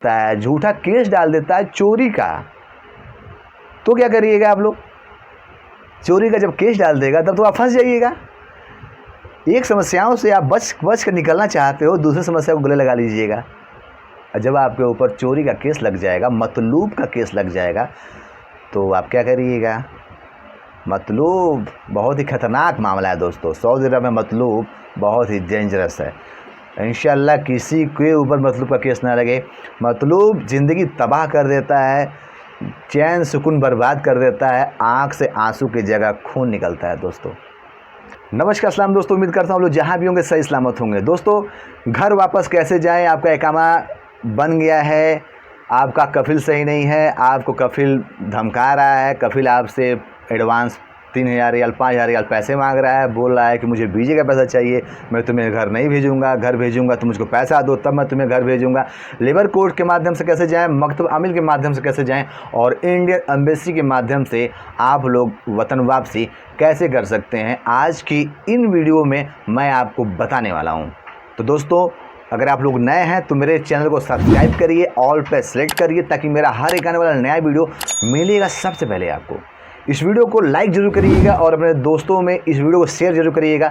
है, झूठा केस डाल देता है चोरी का, तो क्या करिएगा आप लोग? चोरी का जब केस डाल देगा तब तो आप फंस जाइएगा। एक समस्याओं से आप बच कर निकलना चाहते हो, दूसरी समस्या को गले लगा लीजिएगा। और जब आपके ऊपर चोरी का केस लग जाएगा, मतलूब का केस लग जाएगा, तो आप क्या करिएगा? मतलूब बहुत ही खतरनाक मामला है दोस्तों। सऊदी अरब में मतलूब बहुत ही डेंजरस है। इंशाअल्लाह किसी के ऊपर मतलूब का केस ना लगे। मतलूब ज़िंदगी तबाह कर देता है, चैन सुकून बर्बाद कर देता है, आँख से आंसू की जगह खून निकलता है दोस्तों। नमस्कार सलाम दोस्तों, उम्मीद करता हूँ आप लोग जहाँ भी होंगे सही सलामत होंगे। दोस्तों, घर वापस कैसे जाएं? आपका इकामा बन गया है, आपका कफिल सही नहीं है, आपको कफिल धमका रहा है, कफिल आपसे एडवांस 3000 रियाल 5000 रियाल पैसे मांग रहा है, बोल रहा है कि मुझे वीज़े का पैसा चाहिए, मैं तुम्हें घर नहीं भेजूंगा, घर भेजूंगा तो मुझको पैसा दो तब मैं तुम्हें घर भेजूंगा। लेबर कोर्ट के माध्यम से कैसे जाएं, मकतब आमिल के माध्यम से कैसे जाएं, और इंडियन एम्बेसी के माध्यम से आप लोग वतन वापसी कैसे कर सकते हैं, आज की इन वीडियो में मैं आपको बताने वाला हूँ। तो दोस्तों, अगर आप लोग नए हैं तो मेरे चैनल को सब्सक्राइब करिए, ऑल पे सेलेक्ट करिए, ताकि मेरा हर एक आने वाला नया वीडियो मिलेगा सबसे पहले आपको। इस वीडियो को लाइक ज़रूर करिएगा और अपने दोस्तों में इस वीडियो को शेयर ज़रूर करिएगा।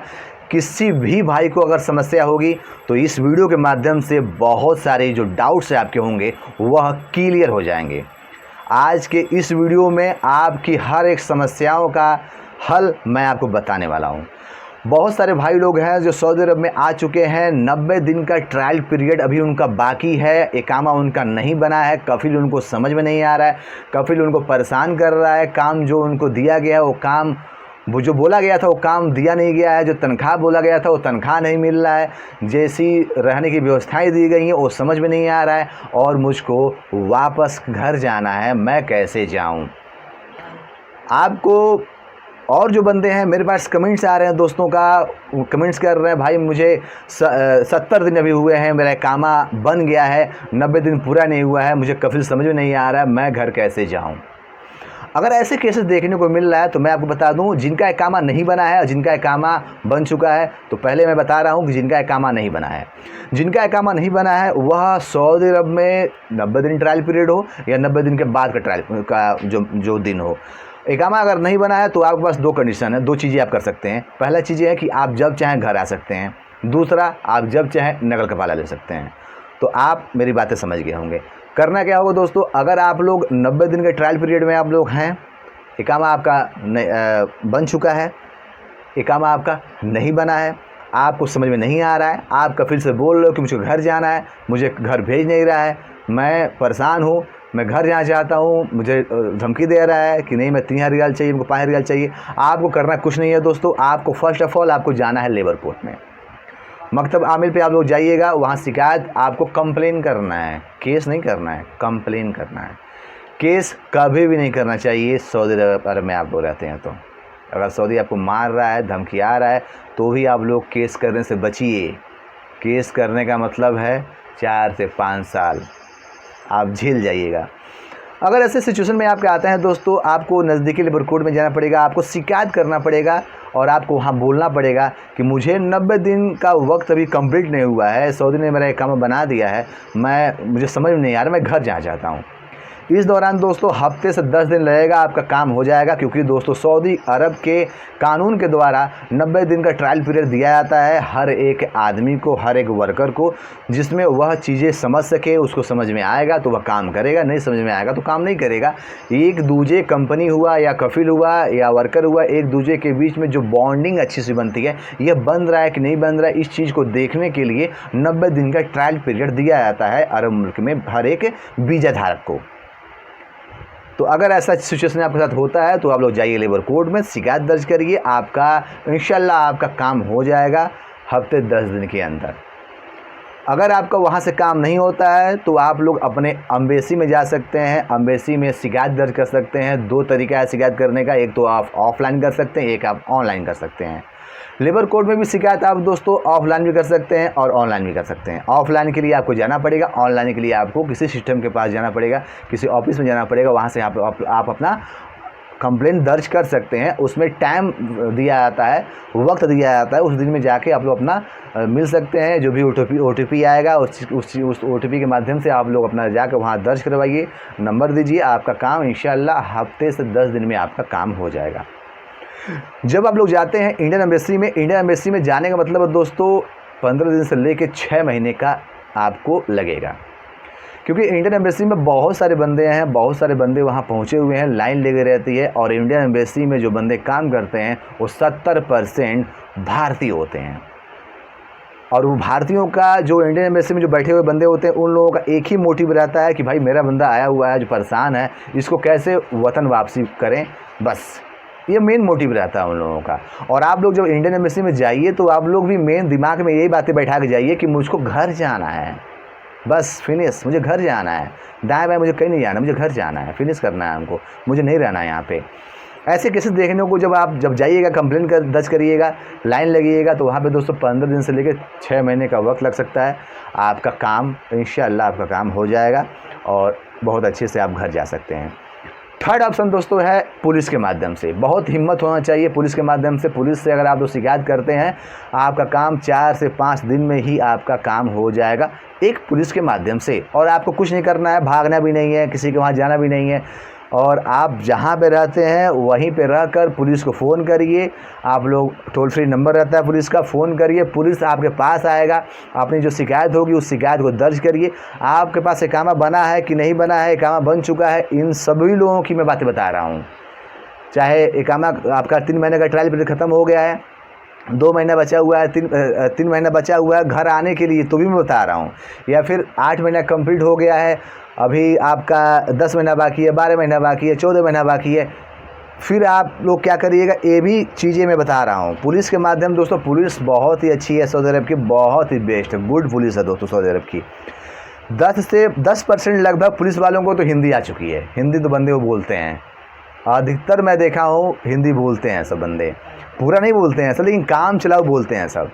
किसी भी भाई को अगर समस्या होगी तो इस वीडियो के माध्यम से बहुत सारे जो डाउट्स आपके होंगे वह क्लियर हो जाएंगे। आज के इस वीडियो में आपकी हर एक समस्याओं का हल मैं आपको बताने वाला हूँ। बहुत सारे भाई लोग हैं जो सऊदी अरब में आ चुके हैं, 90 दिन का ट्रायल पीरियड अभी उनका बाकी है, इकामा उनका नहीं बना है, कफिल उनको समझ में नहीं आ रहा है, कफिल उनको परेशान कर रहा है, काम जो उनको दिया गया वो काम, वो जो बोला गया था वो काम दिया नहीं गया है, जो तनख्वाह बोला गया था वो तनख्वाह नहीं मिल रहा है, जैसी रहने की व्यवस्थाएं दी गई हैं वो समझ में नहीं आ रहा है, और मुझको वापस घर जाना है, मैं कैसे जाऊँ? आपको और जो बंदे हैं, मेरे पास कमेंट्स आ रहे हैं दोस्तों का, कमेंट्स कर रहे हैं भाई मुझे 70 दिन अभी हुए हैं, मेरा इकामा बन गया है, 90 दिन पूरा नहीं हुआ है, मुझे कफिल समझ में नहीं आ रहा है, मैं घर कैसे जाऊं? अगर ऐसे केसेस देखने को मिल रहा है तो मैं आपको बता दूं, जिनका इकामा नहीं बना है और जिनका इकामा बन चुका है, तो पहले मैं बता रहा हूं कि जिनका इकामा नहीं बना है, जिनका इकामा नहीं बना है वह सऊदी अरब में 90 दिन ट्रायल पीरियड हो या 90 दिन के बाद का ट्रायल का जो दिन हो, इकामा अगर नहीं बना है तो आपके पास दो कंडीशन है, दो चीज़ें आप कर सकते हैं। पहला चीज़ है कि आप जब चाहें घर आ सकते हैं, दूसरा आप जब चाहें नकल कफाला ले सकते हैं। तो आप मेरी बातें समझ गए होंगे। करना क्या होगा दोस्तों, अगर आप लोग 90 दिन के ट्रायल पीरियड में आप लोग हैं, इकामा आपका बन चुका है, इकामा आपका नहीं बना है, आपको समझ में नहीं आ रहा है, आप कफिल से बोल रहे हो कि मुझे घर जाना है, मुझे घर भेज नहीं रहा है, मैं परेशान हूँ, मैं घर जाना चाहता हूँ, मुझे धमकी दे रहा है कि नहीं मैं 3000 रियाल चाहिए, मुझको 5000 रियाल चाहिए। आपको करना कुछ नहीं है दोस्तों, आपको फर्स्ट ऑफ ऑल आपको जाना है लेबर कोर्ट में, मकतब आमिल पे आप लोग जाइएगा, वहाँ शिकायत आपको कंप्लेन करना है, केस नहीं करना है, कंप्लेन करना है। केस कभी भी नहीं करना चाहिए सऊदी अरब में आप लोग रहते हैं तो। अगर सऊदी आपको मार रहा है, धमकी आ रहा है, तो भी आप लोग केस करने से बचिए। केस करने का मतलब है 4 से 5 साल आप झेल जाइएगा। अगर ऐसे सिचुएशन में आपके आते हैं दोस्तों, आपको नज़दीकी लेबर कोर्ट में जाना पड़ेगा, आपको शिकायत करना पड़ेगा और आपको वहाँ बोलना पड़ेगा कि मुझे 90 दिन का वक्त अभी कंप्लीट नहीं हुआ है, सऊदी ने मेरा इकामा बना दिया है, मुझे समझ में नहीं आ रहा, मैं घर जाना चाहता हूँ। इस दौरान दोस्तों हफ्ते से 10 दिन लगेगा, आपका काम हो जाएगा, क्योंकि दोस्तों सऊदी अरब के कानून के द्वारा 90 दिन का ट्रायल पीरियड दिया जाता है हर एक आदमी को, हर एक वर्कर को, जिसमें वह चीज़ें समझ सके, उसको समझ में आएगा तो वह काम करेगा, नहीं समझ में आएगा तो काम नहीं करेगा। एक दूसरे कंपनी हुआ या कफिल हुआ या वर्कर हुआ, एक दूसरे के बीच में जो बॉन्डिंग अच्छी सी बनती है, यह बन रहा है कि नहीं बन रहा है, इस चीज़ को देखने के लिए 90 दिन का ट्रायल पीरियड दिया जाता है अरब मुल्क में हर एक वीज़ा धारक को। तो अगर ऐसा सिचुएशन आपके साथ होता है तो आप लोग जाइए लेबर कोर्ट में, शिकायत दर्ज करिए, आपका इंशाल्लाह आपका काम हो जाएगा हफ्ते 10 दिन के अंदर। अगर आपका वहाँ से काम नहीं होता है तो आप लोग अपने एम्बेसी में जा सकते हैं, एम्बेसी में शिकायत दर्ज कर सकते हैं। दो तरीका है शिकायत करने का, एक तो आप ऑफलाइन कर सकते हैं, एक आप ऑनलाइन कर सकते हैं। लेबर कोर्ट में भी शिकायत आप दोस्तों ऑफलाइन भी कर सकते हैं और ऑनलाइन भी कर सकते हैं। ऑफलाइन के लिए आपको जाना पड़ेगा, ऑनलाइन के लिए आपको किसी सिस्टम के पास जाना पड़ेगा, किसी ऑफिस में जाना पड़ेगा, वहाँ से आप अपना कंप्लेंट दर्ज कर सकते हैं। उसमें टाइम दिया जाता है, वक्त दिया जाता है, उस दिन में जाके आप लोग अपना मिल सकते हैं। जो भी OTP आएगा उस OTP के माध्यम से आप लोग अपना जाकर वहाँ दर्ज करवाइए, नंबर दीजिए, आपका काम इंशाअल्लाह हफ्ते से 10 दिन में आपका काम हो जाएगा। जब आप लोग जाते हैं इंडियन एम्बेसी में जाने का मतलब है दोस्तों 15 दिन से लेकर 6 महीने का आपको लगेगा, क्योंकि इंडियन एम्बेसी में बहुत सारे बंदे वहाँ पहुँचे हुए हैं, लाइन लगी रहती है। और इंडियन एम्बेसी में जो बंदे काम करते हैं वो 70% भारतीय होते हैं। और वो भारतीयों का जो इंडियन एम्बेसी में जो बैठे हुए बंदे होते हैं उन लोगों का एक ही मोटिव रहता है कि भाई मेरा बंदा आया हुआ है जो परेशान है, इसको कैसे वतन वापसी करें, बस ये मेन मोटिव रहता है उन लोगों का। और आप लोग जब इंडियन एम्बेसी में जाइए तो आप लोग भी मेन दिमाग में यही बातें बैठा के जाइए कि मुझको घर जाना है, बस फिनिश, मुझे घर जाना है, दाएं बाएं मुझे कहीं नहीं जाना, मुझे घर जाना है, फिनिश करना है हमको, मुझे नहीं रहना है यहाँ पे। ऐसे केसेस देखने को जब जाइएगा कंप्लेन दर्ज करिएगा, लाइन लगिएगा, तो वहाँ पे दोस्तों 15 दिन से लेकर 6 महीने का वक्त लग सकता है। आपका काम इंशाअल्लाह आपका काम हो जाएगा और बहुत अच्छे से आप घर जा सकते हैं। थर्ड ऑप्शन दोस्तों है पुलिस के माध्यम से। बहुत हिम्मत होना चाहिए पुलिस के माध्यम से। पुलिस से अगर आप लोग शिकायत करते हैं, आपका काम 4 से 5 दिन में ही आपका काम हो जाएगा एक पुलिस के माध्यम से। और आपको कुछ नहीं करना है, भागना भी नहीं है, किसी के वहाँ जाना भी नहीं है, और आप जहाँ पे रहते हैं वहीं पे रहकर पुलिस को फ़ोन करिए। आप लोग टोल फ्री नंबर रहता है पुलिस का, फ़ोन करिए, पुलिस आपके पास आएगा, अपनी जो शिकायत होगी उस शिकायत को दर्ज करिए। आपके पास इकामा बना है कि नहीं बना है, इकामा बन चुका है, इन सभी लोगों की मैं बातें बता रहा हूँ। चाहे इकामा आपका 3 महीने का ट्रायल पीरियड ख़त्म हो गया है, 2 महीना बचा हुआ है, 3 महीना बचा हुआ है घर आने के लिए, तो भी मैं बता रहा हूँ, या फिर 8 महीना कंप्लीट हो गया है, अभी आपका 10 महीना बाकी है, 12 महीना बाकी है, 14 महीना बाकी है, फिर आप लोग क्या करिएगा, ये भी चीज़ें मैं बता रहा हूँ। पुलिस के माध्यम दोस्तों, पुलिस बहुत ही अच्छी है सऊदी अरब की, बहुत ही बेस्ट है, गुड पुलिस है दोस्तों सऊदी अरब की। 10% लगभग पुलिस वालों को तो हिंदी आ चुकी है, हिंदी तो बंदे वो बोलते हैं, अधिकतर मैं देखा हूँ हिंदी बोलते हैं सब बंदे, पूरा नहीं बोलते हैं सब, लेकिन काम चलाओ बोलते हैं सब।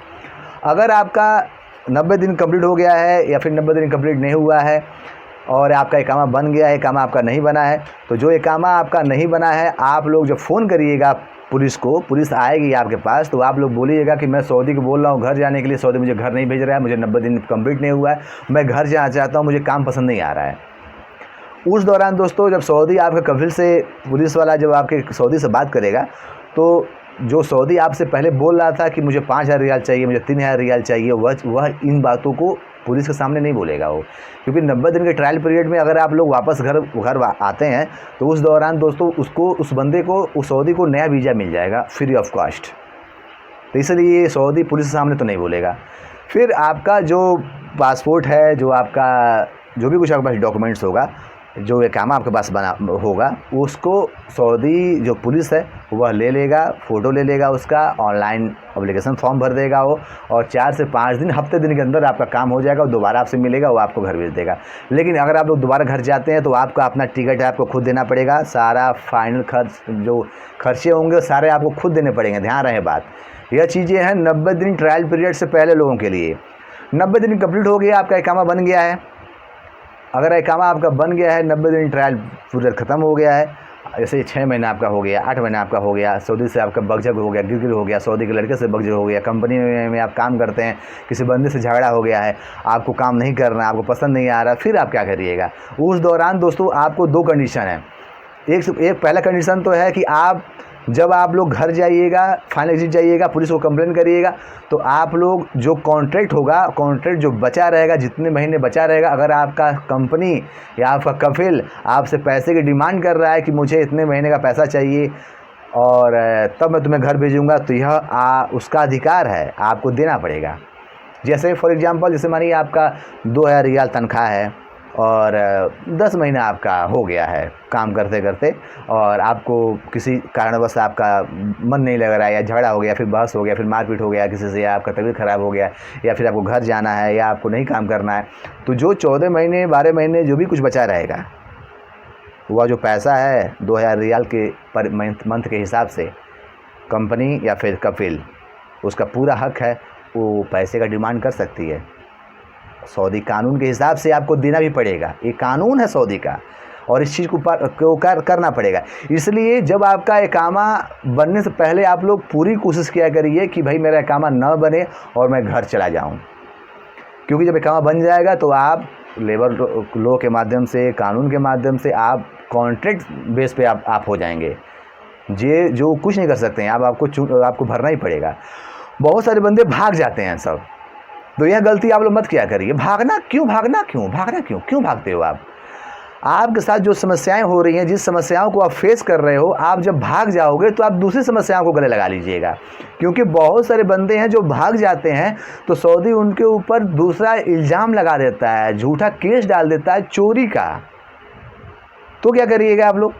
अगर आपका 90 दिन कंप्लीट हो गया है या फिर 90 दिन कंप्लीट नहीं हुआ है और आपका इकामा बन गया है, इकामा आपका नहीं बना है, तो जो इकामा आपका नहीं बना है, आप लोग जब फ़ोन करिएगा पुलिस को, पुलिस आएगी आपके पास, तो आप लोग बोलिएगा कि मैं सऊदी को बोल रहा हूँ घर जाने के लिए, सऊदी मुझे घर नहीं भेज रहा है, मुझे 90 दिन कंप्लीट नहीं हुआ है, मैं घर जाना चाहता हूँ, मुझे काम पसंद नहीं आ रहा है। उस दौरान दोस्तों जब सऊदी आपके कफिल से, पुलिस वाला जब आपके सऊदी से बात करेगा, तो जो सऊदी आपसे पहले बोल रहा था कि मुझे 5,000 रियाल चाहिए, मुझे 3,000 रियाल चाहिए, वह इन बातों को पुलिस के सामने नहीं बोलेगा वो, क्योंकि 90 दिन के ट्रायल पीरियड में अगर आप लोग वापस घर आते हैं तो उस दौरान दोस्तों उस बंदे को, उस सऊदी को नया वीज़ा मिल जाएगा फ्री ऑफ कॉस्ट। तो इसलिए सऊदी पुलिस के सामने तो नहीं बोलेगा। फिर आपका जो पासपोर्ट है, जो आपका जो भी कुछ आपके पास डॉक्यूमेंट्स होगा, जो इकामा आपके पास बना होगा, उसको सऊदी जो पुलिस है वह ले लेगा, फ़ोटो ले लेगा उसका, ऑनलाइन एप्लीकेशन फॉर्म भर देगा वो, और 4 से 5 दिन, हफ्ते दिन के अंदर आपका काम हो जाएगा, दोबारा आपसे मिलेगा, वो आपको घर भेज देगा। लेकिन अगर आप लोग दोबारा घर जाते हैं तो आपका अपना टिकट है, आपको खुद देना पड़ेगा, सारा फाइनल खर्च, जो खर्चे होंगे सारे आपको खुद देने पड़ेंगे। ध्यान रहे बात, यह चीज़ें हैं 90 दिन ट्रायल पीरियड से पहले लोगों के लिए। 90 दिन कंप्लीट हो गया, आपका इकामा बन गया है, अगर इकामा आपका बन गया है, 90 दिन ट्रायल पीरियड ख़त्म हो गया है, जैसे 6 महीना आपका हो गया, 8 महीना आपका हो गया, सऊदी से आपका बगजग हो गया, गिरगिर हो गया, सऊदी के लड़के से बगजग हो गया, कंपनी में आप काम करते हैं, किसी बंदे से झगड़ा हो गया है, आपको काम नहीं करना, आपको पसंद नहीं आ रहा, फिर आप क्या करिएगा। उस दौरान दोस्तों आपको 2 कंडीशन है। एक पहला कंडीशन तो है कि आप जब आप लोग घर जाइएगा, फाइनल एग्जिट जाइएगा, पुलिस को कंप्लेन करिएगा, तो आप लोग जो कॉन्ट्रैक्ट होगा, कॉन्ट्रैक्ट जो बचा रहेगा, जितने महीने बचा रहेगा, अगर आपका कंपनी या आपका कफिल आपसे पैसे की डिमांड कर रहा है कि मुझे इतने महीने का पैसा चाहिए और तब मैं तुम्हें घर भेजूँगा, तो यह उसका अधिकार है, आपको देना पड़ेगा। जैसे फॉर एग्ज़ाम्पल, जैसे मानिए आपका 2,000 रियाल तनख्वाह है और 10 महीना आपका हो गया है काम करते करते, और आपको किसी कारणवश आपका मन नहीं लग रहा है, या झगड़ा हो गया, फिर बहस हो गया, फिर मारपीट हो गया किसी से, या आपका तबीयत ख़राब हो गया, या फिर आपको घर जाना है, या आपको नहीं काम करना है, तो जो 14 महीने 12 महीने जो भी कुछ बचा रहेगा, वह जो पैसा है 2,000 रियाल के पर मंथ के हिसाब से कंपनी या फिर कफिल, उसका पूरा हक है, वो पैसे का डिमांड कर सकती है। सऊदी कानून के हिसाब से आपको देना भी पड़ेगा, ये कानून है सऊदी का। और इस चीज़ को करना पड़ेगा। इसलिए जब आपका इकामा बनने से पहले आप लोग पूरी कोशिश किया करिए कि भाई मेरा इकामा न बने और मैं घर चला जाऊँ, क्योंकि जब इकामा बन जाएगा तो आप लेबर लॉ के माध्यम से, कानून के माध्यम से आप कॉन्ट्रैक्ट बेस पे आप हो जाएंगे, ये जो कुछ नहीं कर सकते हैं आपको भरना ही पड़ेगा। बहुत सारे बंदे भाग जाते हैं सब, तो यह गलती आप लोग मत किया करिए। भागना क्यों भागते हो आप? आपके साथ जो समस्याएं हो रही हैं, जिस समस्याओं को आप फेस कर रहे हो, आप जब भाग जाओगे तो आप दूसरी समस्याओं को गले लगा लीजिएगा। क्योंकि बहुत सारे बंदे हैं जो भाग जाते हैं तो सऊदी उनके ऊपर दूसरा इल्ज़ाम लगा देता है, झूठा केस डाल देता है चोरी का। तो क्या करिएगा आप लोग?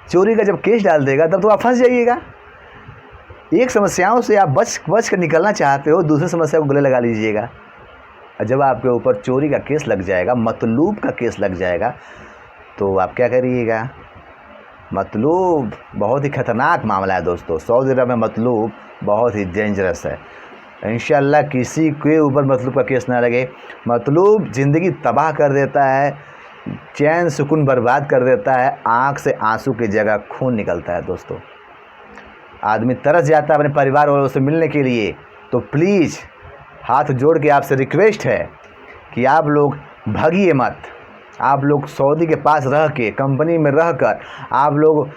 चोरी का जब केस डाल देगा तब तो आप फंस जाइएगा। एक समस्याओं से आप बच कर निकलना चाहते हो, दूसरी समस्या को गले लगा लीजिएगा। जब आपके ऊपर चोरी का केस लग जाएगा, मतलूब का केस लग जाएगा, तो आप क्या करिएगा? मतलूब बहुत ही ख़तरनाक मामला है दोस्तों। सऊदी अरब में मतलूब बहुत ही डेंजरस है। इंशाअल्लाह किसी के ऊपर मतलूब का केस ना लगे। मतलूब ज़िंदगी तबाह कर देता है, चैन सुकून बर्बाद कर देता है, आँख से आंसू की जगह खून निकलता है दोस्तों। आदमी तरस जाता है अपने परिवार वालों से मिलने के लिए। तो प्लीज़ हाथ जोड़ के आपसे रिक्वेस्ट है कि आप लोग भागिए मत। आप लोग सऊदी के पास रह के, कंपनी में रहकर आप लोग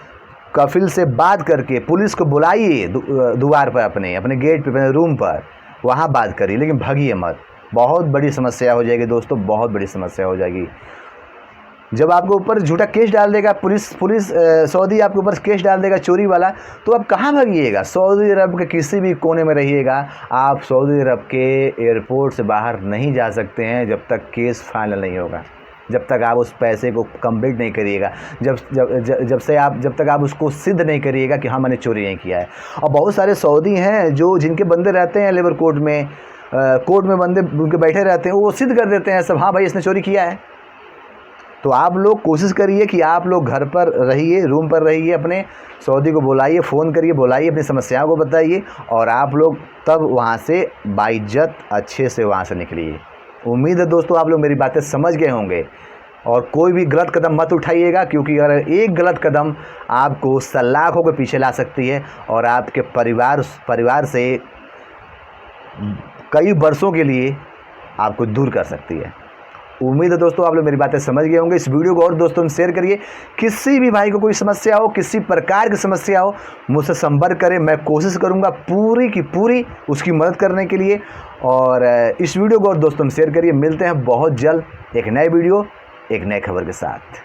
कफिल से बात करके पुलिस को बुलाइए द्वार पर, अपने गेट पे, अपने रूम पर, वहाँ बात करिए, लेकिन भागिए मत। बहुत बड़ी समस्या हो जाएगी दोस्तों, बहुत बड़ी समस्या हो जाएगी। जब आपके ऊपर झूठा केस डाल देगा पुलिस सऊदी आपके ऊपर केस डाल देगा चोरी वाला, तो आप कहाँ भागिएगा? सऊदी अरब के किसी भी कोने में रहिएगा, आप सऊदी अरब के एयरपोर्ट से बाहर नहीं जा सकते हैं जब तक केस फाइनल नहीं होगा, जब तक आप उस पैसे को कंप्लीट नहीं करिएगा, जब तक आप उसको सिद्ध नहीं करिएगा कि हाँ मैंने चोरी नहीं किया है। और बहुत सारे सऊदी हैं जिनके बंदे रहते हैं लेबर कोर्ट में बंदे उनके बैठे रहते हैं, वो सिद्ध कर देते हैं सब, हाँ भाई इसने चोरी किया है। तो आप लोग कोशिश करिए कि आप लोग घर पर रहिए, रूम पर रहिए, अपने सऊदी को बुलाइए, फ़ोन करिए, बुलाइए, अपनी समस्याओं को बताइए, और आप लोग तब वहाँ से बाइज्जत अच्छे से वहाँ से निकलिए। उम्मीद है दोस्तों आप लोग मेरी बातें समझ गए होंगे, और कोई भी गलत कदम मत उठाइएगा, क्योंकि अगर एक गलत कदम आपको सलाखों के पीछे ला सकती है और आपके परिवार से कई वर्षों के लिए आपको दूर कर सकती है। उम्मीद है दोस्तों आप लोग मेरी बातें समझ गए होंगे। इस वीडियो को और दोस्तों में शेयर करिए। किसी भी भाई को कोई समस्या हो, किसी प्रकार की समस्या हो, मुझसे संपर्क करें, मैं कोशिश करूंगा पूरी की पूरी उसकी मदद करने के लिए। और इस वीडियो को और दोस्तों में शेयर करिए। मिलते हैं बहुत जल्द एक नए वीडियो, एक नए खबर के साथ।